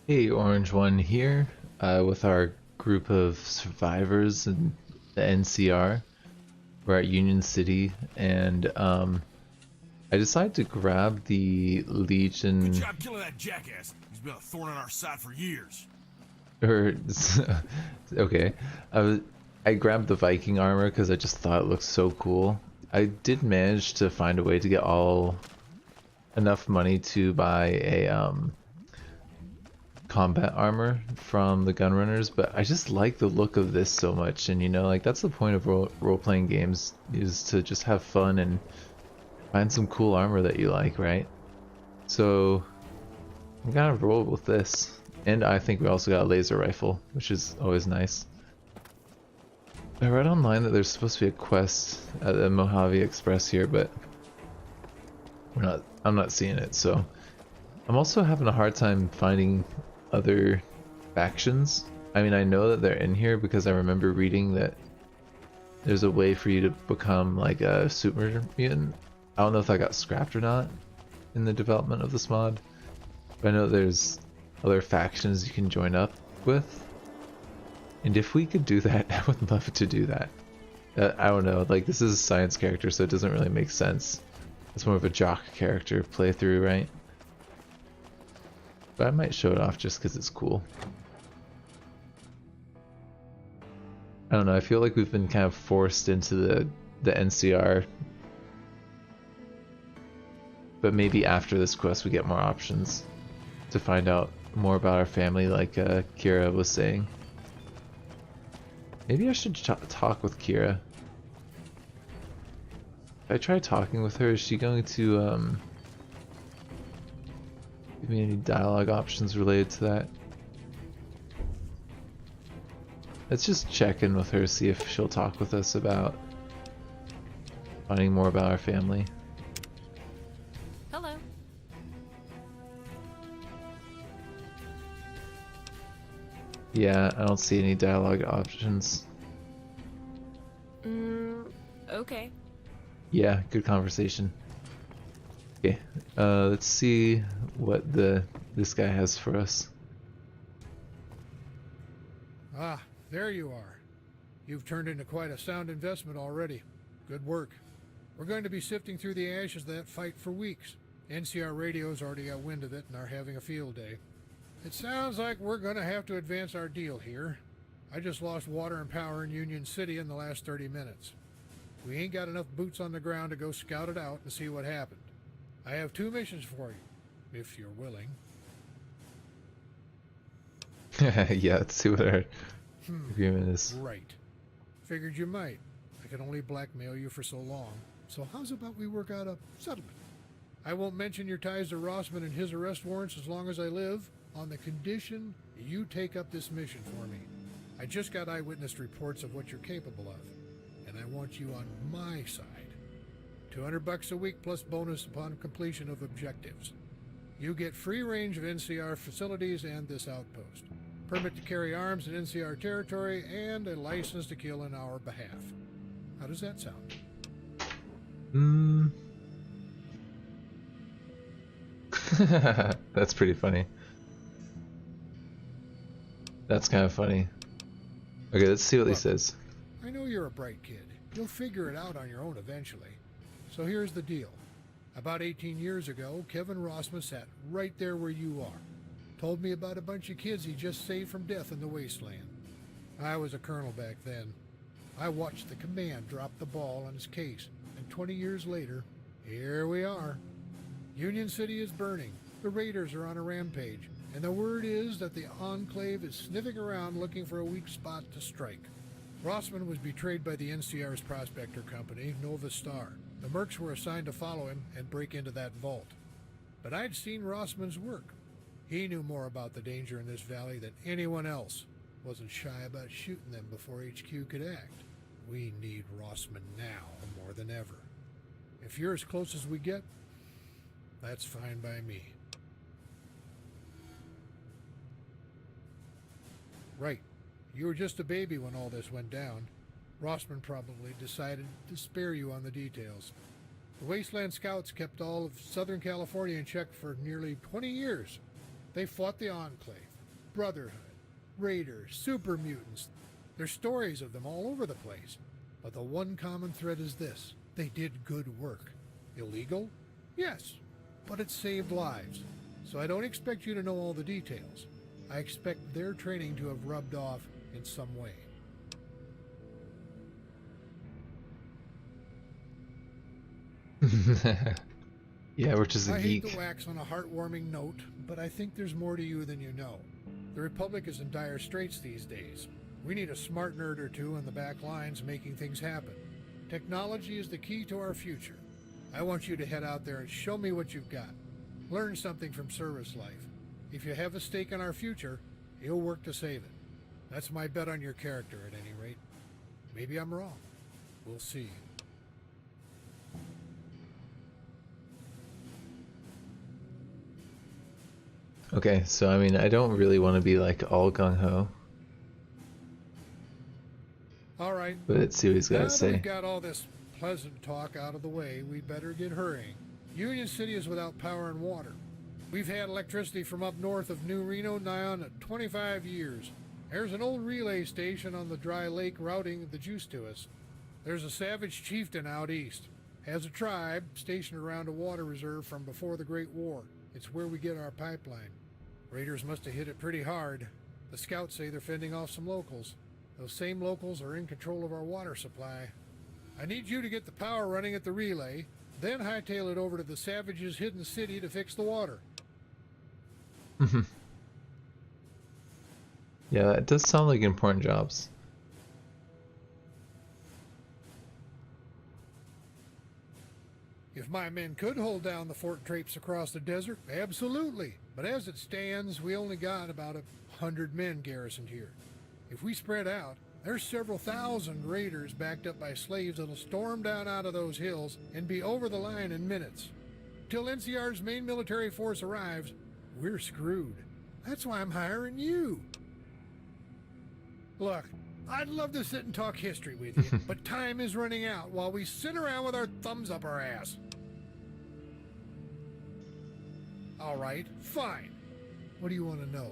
Hey, Orange One here, with our group of survivors in the NCR. We're at Union City, and I decided to grab the Good Legion, job killing that jackass. He's been a thorn in our side for years. or okay, I was, I grabbed the Viking armor because I just thought it looked so cool. I did manage to find a way to get all enough money to buy a combat armor from the gunrunners, but I just like the look of this so much. And you know, like that's the point of role-playing games, is to just have fun and find some cool armor that you like, right? So I'm gonna roll with this. And I think we also got a laser rifle, which is always nice. I read online that there's supposed to be a quest at the Mojave Express here, but I'm not seeing it. So I'm also having a hard time finding other factions. I mean, I know that they're in here because I remember reading that there's a way for you to become like a super mutant. I don't know if that got scrapped or not in the development of this mod, but I know there's other factions you can join up with. And if we could do that, I would love to do that. I don't know, like this is a science character, so it doesn't really make sense. It's more of a jock character playthrough, right? But I might show it off just because it's cool. I don't know, I feel like we've been kind of forced into the NCR. But maybe after this quest we get more options to find out more about our family, like Kira was saying. Maybe I should talk with Kira. If I try talking with her, is she going to give me any dialogue options related to that? Let's just check in with her, see if she'll talk with us about finding more about our family. Hello. Yeah, I don't see any dialogue options. Okay. Yeah, good conversation. Okay, let's see what this guy has for us. Ah, there you are. You've turned into quite a sound investment already. Good work. We're going to be sifting through the ashes of that fight for weeks. NCR Radio's already got wind of it and are having a field day. It sounds like we're going to have to advance our deal here. I just lost water and power in Union City in the last 30 minutes. We ain't got enough boots on the ground to go scout it out and see what happened. I have two missions for you, if you're willing. Yeah, let's see what our agreement is. Right. Figured you might. I could only blackmail you for so long. So how's about we work out a settlement? I won't mention your ties to Rossman and his arrest warrants as long as I live, on the condition you take up this mission for me. I just got eyewitness reports of what you're capable of, and I want you on my side. $200 a week plus bonus upon completion of objectives. You get free range of NCR facilities and this outpost, permit to carry arms in NCR territory, and a license to kill in our behalf. How does that sound? That's pretty funny. That's kind of funny. Okay, let's see what he Look, says. I know you're a bright kid. You'll figure it out on your own eventually. So here's the deal. About 18 years ago, Kevin Rossman sat right there where you are. Told me about a bunch of kids he just saved from death in the wasteland. I was a colonel back then. I watched the command drop the ball on his case, and 20 years later, here we are. Union City is burning, the raiders are on a rampage, and the word is that the Enclave is sniffing around looking for a weak spot to strike. Rossman was betrayed by the NCR's prospector company, Nova Star. The Mercs were assigned to follow him and break into that vault. But I'd seen Rossman's work. He knew more about the danger in this valley than anyone else. Wasn't shy about shooting them before HQ could act. We need Rossman now more than ever. If you're as close as we get, that's fine by me. Right. You were just a baby when all this went down. Rossman probably decided to spare you on the details. The Wasteland Scouts kept all of Southern California in check for nearly 20 years. They fought the Enclave, Brotherhood, Raiders, super mutants. There's stories of them all over the place. But the one common thread is this: they did good work. Illegal? Yes, but it saved lives. So I don't expect you to know all the details. I expect their training to have rubbed off in some way. Yeah, we're just a I hate geek. to wax on a heartwarming note, but I think there's more to you than you know. The Republic is in dire straits these days. We need a smart nerd or two on the back lines making things happen. Technology is the key to our future. I want you to head out there and show me what you've got. Learn something from service life. If you have a stake in our future, you'll work to save it. That's my bet on your character, at any rate. Maybe I'm wrong. We'll see. Okay, so I mean, I don't really want to be like all gung-ho, All right. but let's see what he's got Now to that say. we've got all this pleasant talk out of the way, we'd better get hurrying. Union City is without power and water. We've had electricity from up north of New Reno nigh on 25 years. There's an old relay station on the dry lake routing the juice to us. There's a savage chieftain out east. Has a tribe stationed around a water reserve from before the Great War. It's where we get our pipeline. Raiders must have hit it pretty hard. The scouts say they're fending off some locals. Those same locals are in control of our water supply. I need you to get the power running at the relay, then hightail it over to the savages' hidden city to fix the water. Yeah, that does sound like important jobs. If my men could hold down the Fort Traipse across the desert, absolutely. But as it stands, we only got about 100 men garrisoned here. If we spread out, there's several thousand raiders backed up by slaves that'll storm down out of those hills and be over the line in minutes. Till NCR's main military force arrives, we're screwed. That's why I'm hiring you. Look, I'd love to sit and talk history with you, but time is running out while we sit around with our thumbs up our ass. All right, fine. What do you want to know?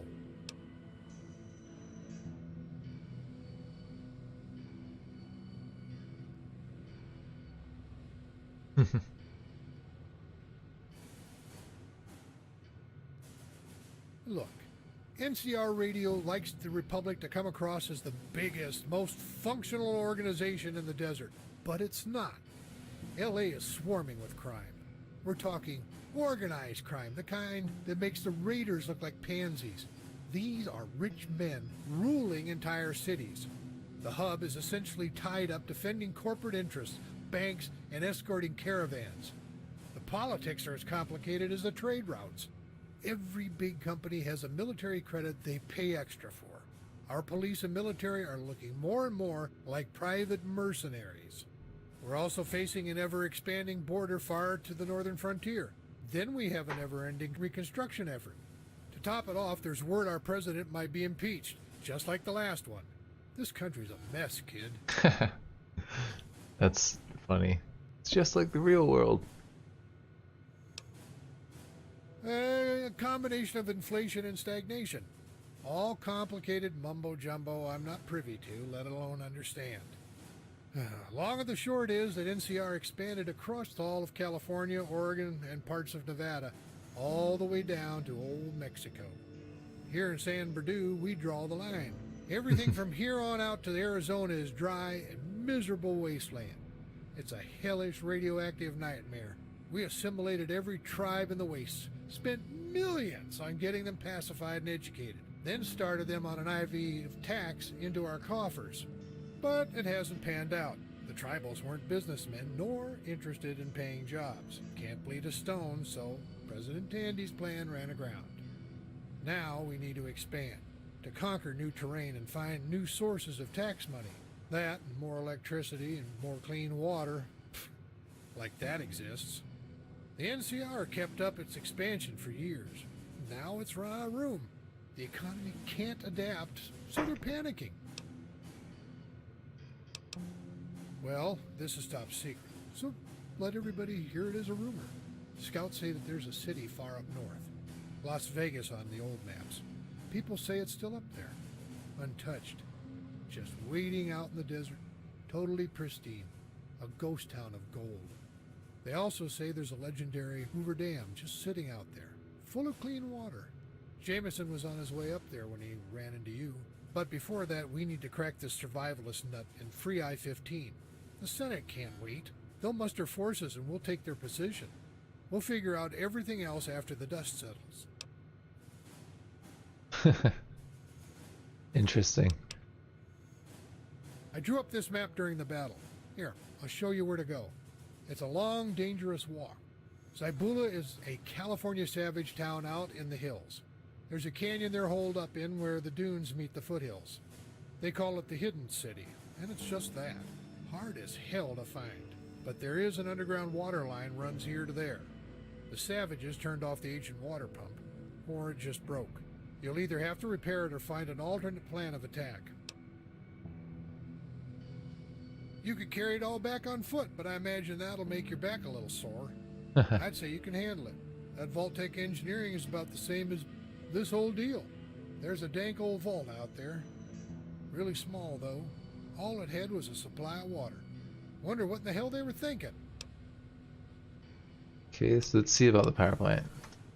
Look, NCR Radio likes the Republic to come across as the biggest, most functional organization in the desert, but it's not. LA is swarming with crime. We're talking organized crime, the kind that makes the raiders look like pansies. These are rich men ruling entire cities. The hub is essentially tied up defending corporate interests, banks, and escorting caravans. The politics are as complicated as the trade routes. Every big company has a military credit they pay extra for. Our police and military are looking more and more like private mercenaries. We're also facing an ever-expanding border far to the northern frontier. Then we have an ever-ending reconstruction effort. To top it off, there's word our president might be impeached, just like the last one. This country's a mess, kid. That's funny. It's just like the real world. A combination of inflation and stagnation. All complicated mumbo-jumbo I'm not privy to, let alone understand. Long and the short is that NCR expanded across all of California, Oregon, and parts of Nevada, all the way down to old Mexico. Here in San Bernardino, we draw the line. Everything from here on out to Arizona is dry and miserable wasteland. It's a hellish radioactive nightmare. We assimilated every tribe in the wastes, spent millions on getting them pacified and educated, then started them on an IV of tax into our coffers. But it hasn't panned out. The tribals weren't businessmen nor interested in paying jobs. Can't bleed a stone, so President Tandy's plan ran aground. Now we need to expand, to conquer new terrain and find new sources of tax money. That and more electricity and more clean water. Like that exists. The NCR kept up its expansion for years. Now it's run out of room. The economy can't adapt, so they're panicking. Well, this is top secret, so let everybody hear it as a rumor. Scouts say that there's a city far up north. Las Vegas on the old maps. People say it's still up there, untouched, just waiting out in the desert, totally pristine, a ghost town of gold. They also say there's a legendary Hoover Dam just sitting out there, full of clean water. Jameson was on his way up there when he ran into you. But before that, we need to crack this survivalist nut and free I-15. The Senate can't wait. They'll muster forces and we'll take their position. We'll figure out everything else after the dust settles. Interesting. I drew up this map during the battle. Here, I'll show you where to go. It's a long, dangerous walk. Zybula is a California savage town out in the hills. There's a canyon they're holed up in where the dunes meet the foothills. They call it the Hidden City, and it's just that. Hard as hell to find. But there is an underground water line runs here to there. The savages turned off the ancient water pump, or it just broke. You'll either have to repair it or find an alternate plan of attack. You could carry it all back on foot, but I imagine that'll make your back a little sore. I'd say you can handle it. That Vault-Tec engineering is about the same as this whole deal. There's a dank old vault out there. Really small, though. All it had was a supply of water. Wonder what in the hell they were thinking. Okay, so let's see about the power plant.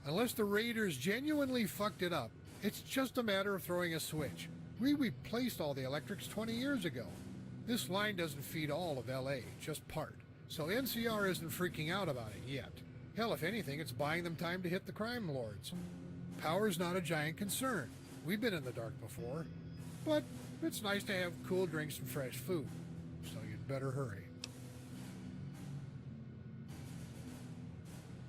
Unless the raiders genuinely fucked it up, it's just a matter of throwing a switch. We replaced all the electrics 20 years ago. This line doesn't feed all of LA, just part. So NCR isn't freaking out about it yet. Hell, if anything, it's buying them time to hit the crime lords. Power's not a giant concern. We've been in the dark before. But it's nice to have cool drinks and fresh food. So you'd better hurry.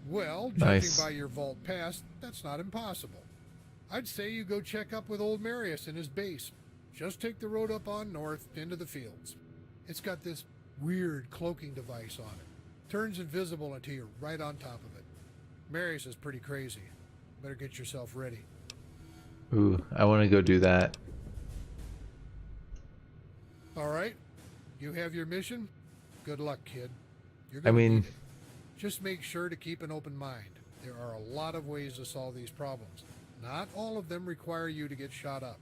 Well, Nice. judging by your vault pass, that's not impossible. I'd say you go check up with old Marius in his base. Just take the road up on north into the fields. It's got this weird cloaking device on it. Turns invisible until you're right on top of it. Marius is pretty crazy. Better get yourself ready. Ooh, I want to go do that. All right? You have your mission? Good luck, kid. You're I gonna mean, need it. Just make sure to keep an open mind. There are a lot of ways to solve these problems. Not all of them require you to get shot up.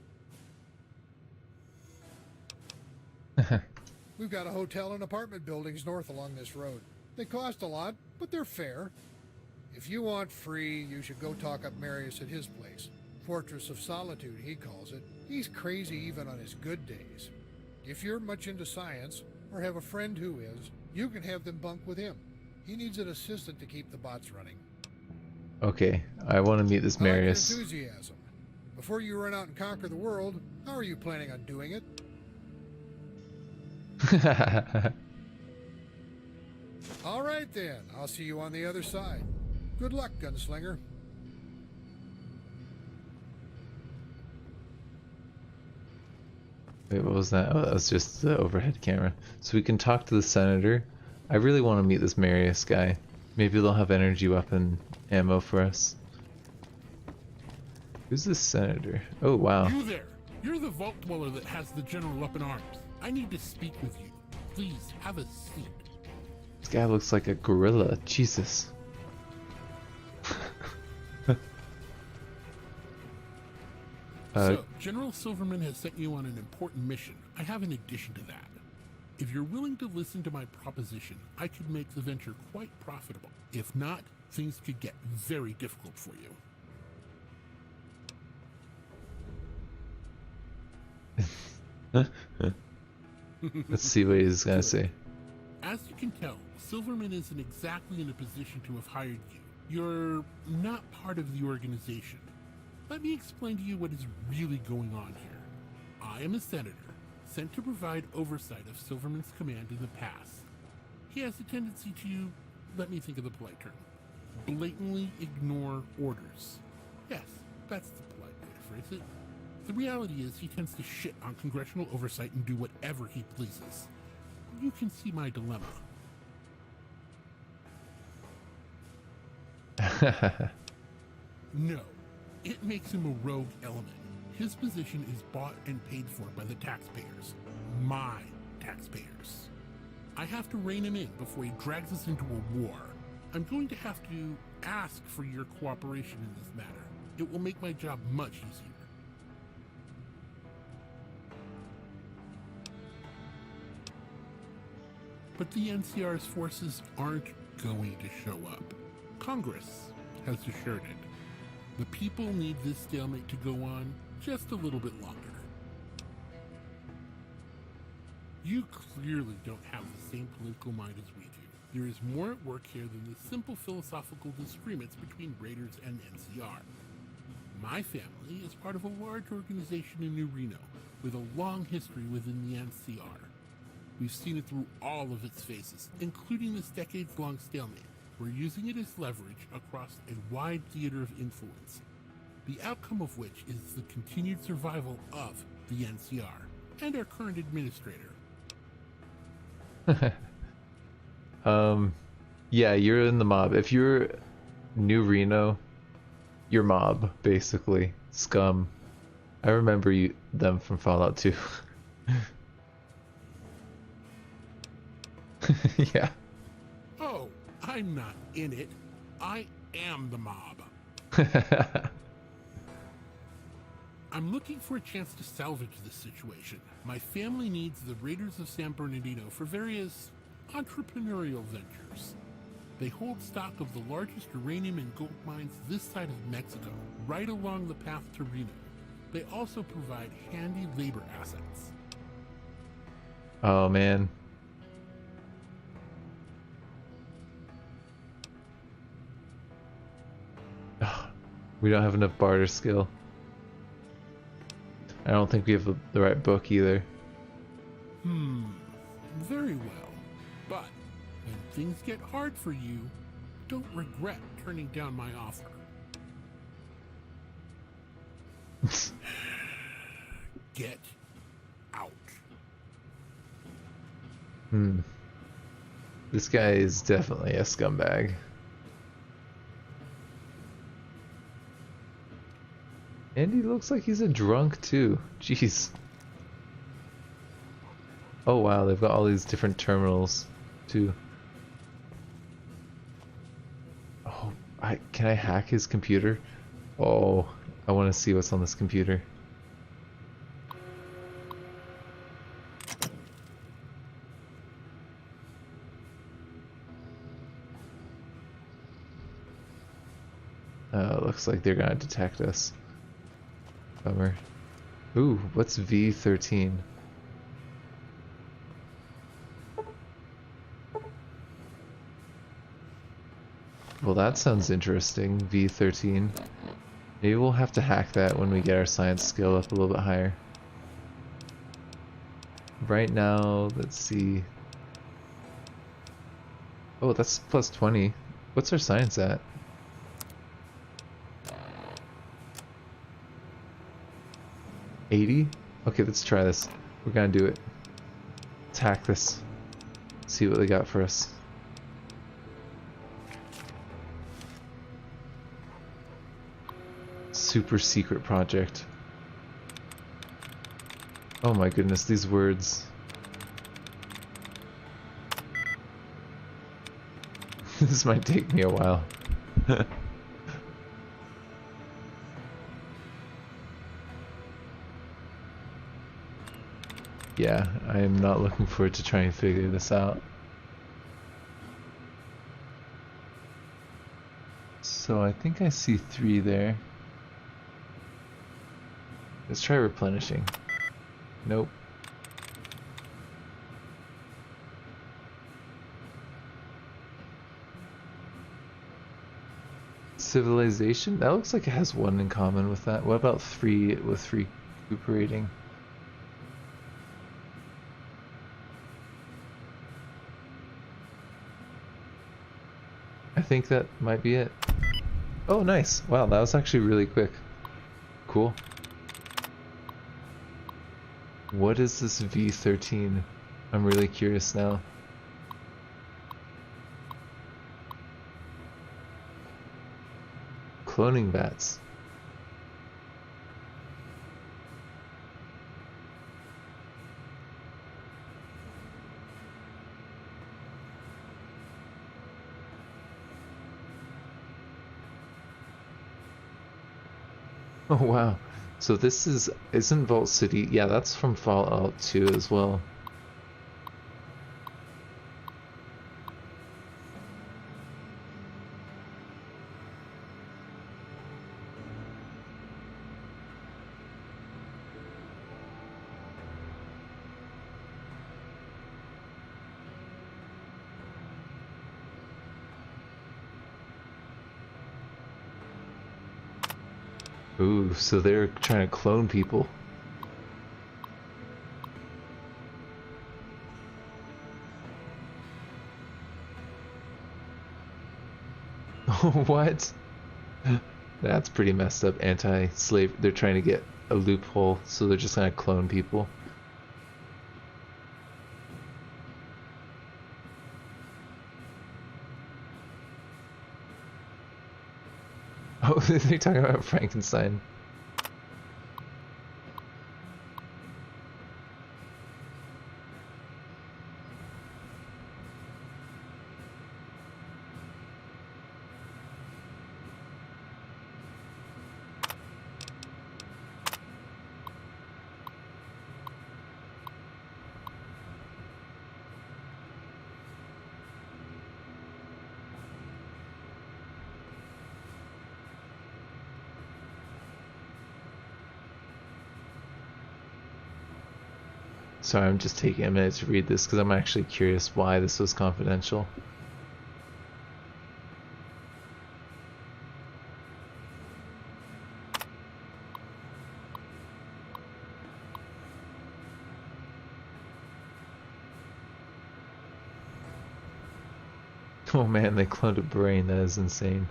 We've got a hotel and apartment buildings north along this road. They cost a lot, but they're fair. If you want free, you should go talk up Marius at his place. Fortress of Solitude, he calls it. He's crazy even on his good days. If you're much into science, or have a friend who is, you can have them bunk with him. He needs an assistant to keep the bots running. okay, I want to meet this I like your Marius. enthusiasm. Before you run out and conquer the world, how are you planning on doing it? All right then, I'll see you on the other side. Good luck, gunslinger. Wait, what was that? Oh, that was just the overhead camera. So we can talk to the senator. I really want to meet this Marius guy. Maybe they'll have energy weapon ammo for us. Who's this senator? Oh, wow. You there! You're the vault dweller that has the general up in arms. I need to speak with you. Please, have a seat. This guy looks like a gorilla. Jesus. So, General Silverman has sent you on an important mission. I have an addition to that. If you're willing to listen to my proposition, I could make the venture quite profitable. If not, things could get very difficult for you. Let's see what he's gonna say. As you can tell, Silverman isn't exactly in a position to have hired you. You're not part of the organization. Let me explain to you what is really going on here. I am a senator, sent to provide oversight of Silverman's command in the past. He has a tendency to, let me think of the polite term, blatantly ignore orders. Yes, that's the polite way to phrase it. The reality is he tends to shit on congressional oversight and do whatever he pleases. You can see my dilemma. No, it makes him a rogue element. His position is bought and paid for by the taxpayers. My taxpayers. I have to rein him in before he drags us into a war. I'm going to have to ask for your cooperation in this matter. It will make my job much easier. But the NCR's forces aren't going to show up. Congress has assured it. The people need this stalemate to go on just a little bit longer. You clearly don't have the same political mind as we do. There is more at work here than the simple philosophical disagreements between Raiders and NCR. My family is part of a large organization in New Reno with a long history within the NCR. We've seen it through all of its phases, including this decades-long stalemate. We're using it as leverage across a wide theater of influence, the outcome of which is the continued survival of the NCR and our current administrator. Yeah, you're in the mob. If you're New Reno, you're mob, basically. Scum. I remember them from Fallout 2. Yeah. Oh, I'm not in it. I am the mob. I'm looking for a chance to salvage this situation. My family needs the Raiders of San Bernardino for various entrepreneurial ventures. They hold stock of the largest uranium and gold mines this side of Mexico, right along the path to Reno. They also provide handy labor assets. Oh, man. We don't have enough barter skill. I don't think we have the right book either. Very well. But when things get hard for you, don't regret turning down my offer. Get out. This guy is definitely a scumbag. And he looks like he's a drunk too. Jeez. Oh wow, they've got all these different terminals too. Oh, can I hack his computer? Oh, I want to see what's on this computer. Looks like they're gonna detect us. Bummer. Ooh, what's V13? Well, that sounds interesting, V13. Maybe we'll have to hack that when we get our science skill up a little bit higher. Right now, let's see. Oh, that's plus 20. What's our science at? $80? Okay, let's try this. We're gonna do it. Let's hack this. See what they got for us. Super secret project. Oh my goodness, these words. This might take me a while. Yeah, I am not looking forward to trying to figure this out. So I think I see 3 there. Let's try replenishing. Nope. Civilization? That looks like it has 1 in common with that. What about 3 with recuperating? I think that might be it. Oh, nice. Wow, that was actually really quick. Cool. What is this V13? I'm really curious now. Cloning vats. Oh wow. So this isn't Vault City. Yeah, that's from Fallout 2 as well. Ooh, so they're trying to clone people. What? That's pretty messed up. Anti-slave. They're trying to get a loophole, so they're just gonna clone people. Oh, they're talking about Frankenstein. Sorry, I'm just taking a minute to read this because I'm actually curious why this was confidential. Oh man, they cloned a brain. That is insane.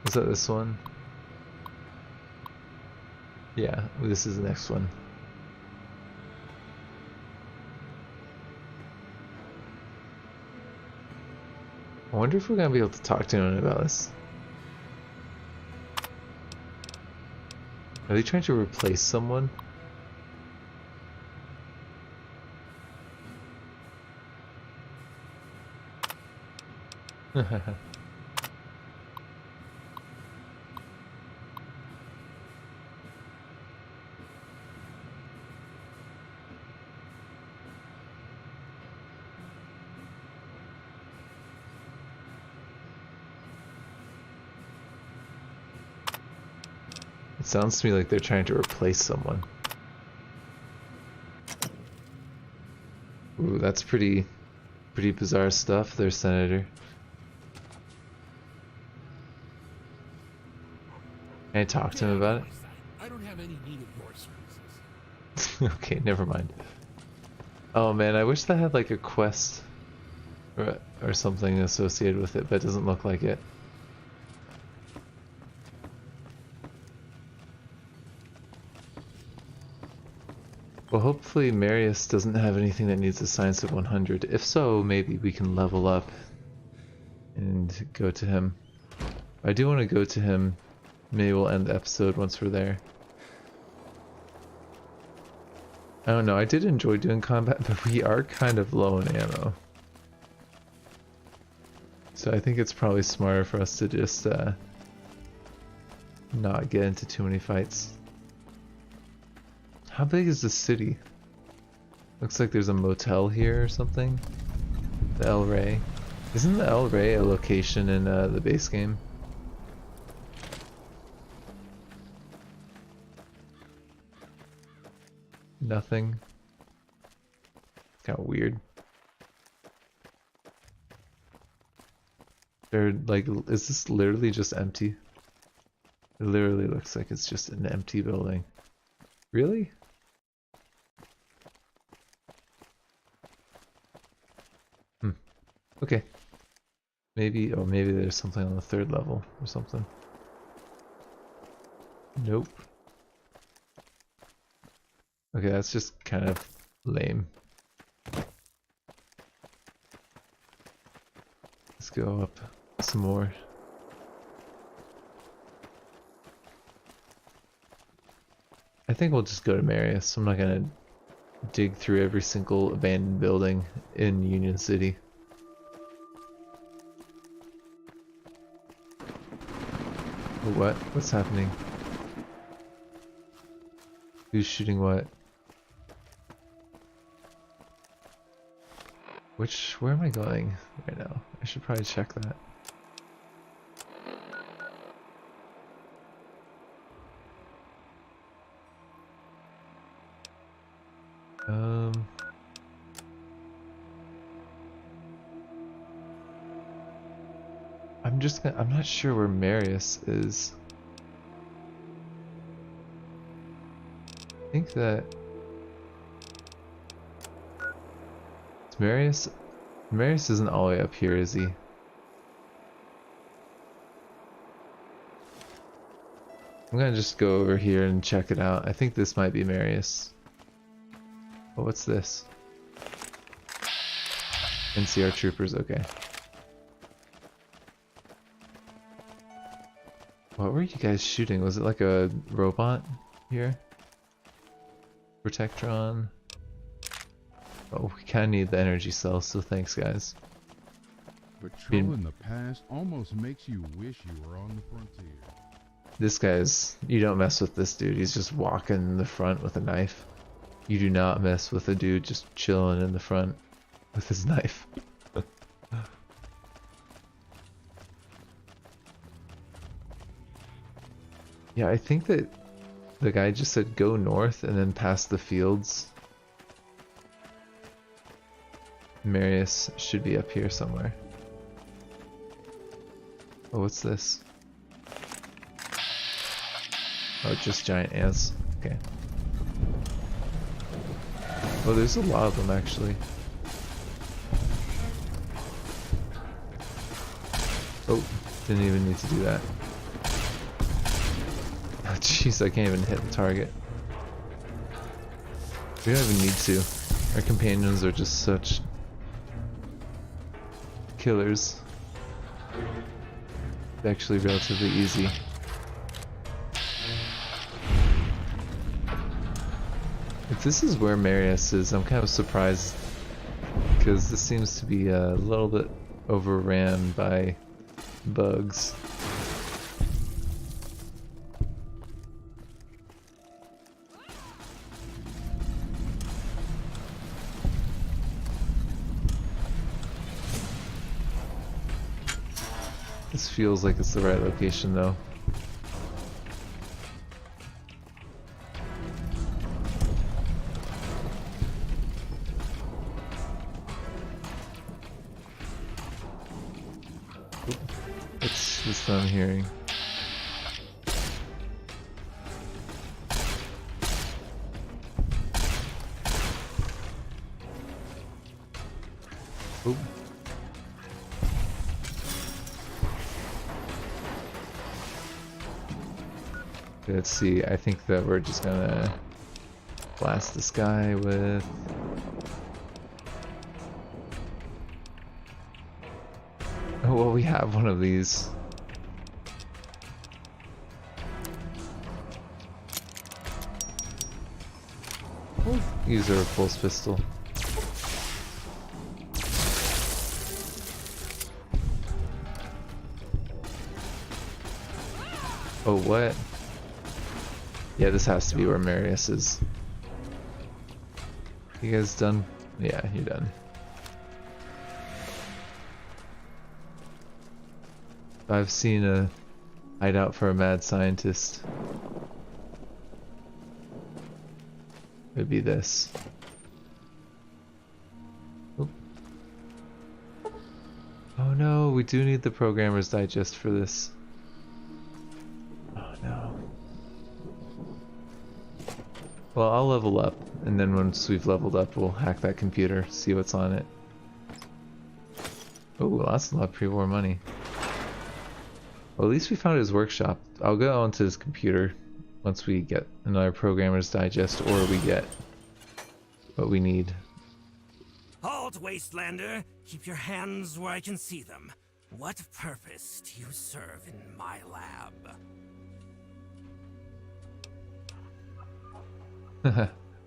Is that this one? Yeah, this is the next one. I wonder if we're gonna be able to talk to anyone about this. Are they trying to replace someone? It sounds to me like they're trying to replace someone. Ooh, that's pretty bizarre stuff there, Senator. Can I talk to him about it? I don't have any need of your services. Okay, never mind. Oh man, I wish that had like a quest or something associated with it, but it doesn't look like it. Well, hopefully Marius doesn't have anything that needs a science of 100. If so, maybe we can level up and go to him. I do want to go to him. Maybe we'll end the episode once we're there. I don't know, I did enjoy doing combat, but we are kind of low on ammo. So I think it's probably smarter for us to just not get into too many fights. How big is the city? Looks like there's a motel here or something. The El Rey. Isn't the El Rey a location in the base game? Nothing. It's kind of weird. They're like, is this literally just empty? It literally looks like it's just an empty building. Really? Okay. Maybe, oh, maybe there's something on the 3rd level or something. Nope. Okay, that's just kind of lame. Let's go up some more. I think we'll just go to Marius. I'm not gonna dig through every single abandoned building in Union City. What? What's happening? Who's shooting what? Where am I going right now? I should probably check that. Um. I'm not sure where Marius is. I think that Marius isn't all the way up here, is he? I'm gonna just go over here and check it out. I think this might be Marius. Oh, what's this? NCR troopers, okay. What were you guys shooting? Was it like a robot here? Protectron. Oh, we kinda need the energy cells, so thanks guys. Patrolling the past almost makes you wish you were on the frontier. This guy's... You don't mess with this dude. He's just walking in the front with a knife. You do not mess with a dude just chilling in the front with his knife. Yeah, I think that the guy just said go north and then past the fields. Marius should be up here somewhere. Oh, what's this? Oh, just giant ants. Okay. Oh, there's a lot of them actually. Oh, didn't even need to do that. Oh, jeez, I can't even hit the target. We don't even need to. Our companions are just such killers. It's actually relatively easy. If this is where Marius is, I'm kind of surprised because this seems to be a little bit overran by bugs. This feels like it's the right location though. What's this I'm hearing? Oop. Let's see, I think that we're just gonna blast this guy with... Oh, well, we have one of these. We'll use our pulse pistol. Oh, what? Yeah, this has to be where Marius is. You guys done? Yeah, you're done. I've seen a hideout for a mad scientist. It'd be this. Oop. Oh no, we do need the Programmer's Digest for this. Oh no. Well, I'll level up, and then once we've leveled up, we'll hack that computer, see what's on it. Oh, that's a lot of pre-war money. Well, at least we found his workshop. I'll go onto his computer once we get another Programmer's Digest, or we get what we need. Halt, Wastelander! Keep your hands where I can see them. What purpose do you serve in my lab?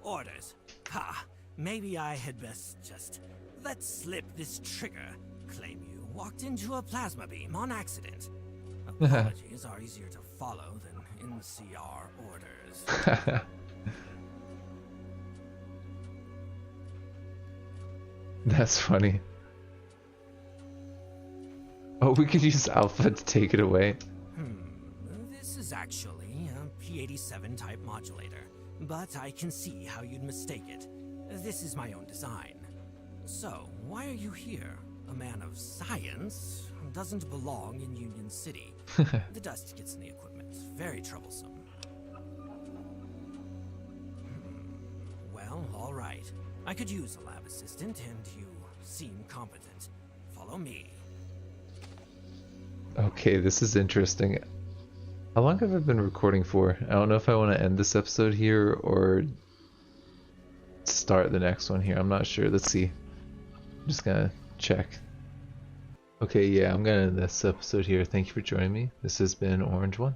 Orders. Ha! Maybe I had best just let slip this trigger. Claim you walked into a plasma beam on accident. Apologies are easier to follow than NCR orders. That's funny. Oh, we could use Alpha to take it away. This is actually a P87 type modulator, but I can see how you'd mistake it. This is my own design. So, why are you here? A man of science doesn't belong in Union City. The dust gets in the equipment. Very troublesome. Well, all right. I could use a lab assistant, and you seem competent. Follow me. Okay, this is interesting. How long have I been recording for? I don't know if I want to end this episode here or start the next one here. I'm not sure. Let's see. I'm just gonna check. Okay, yeah, I'm gonna end this episode here. Thank you for joining me. This has been Orange One.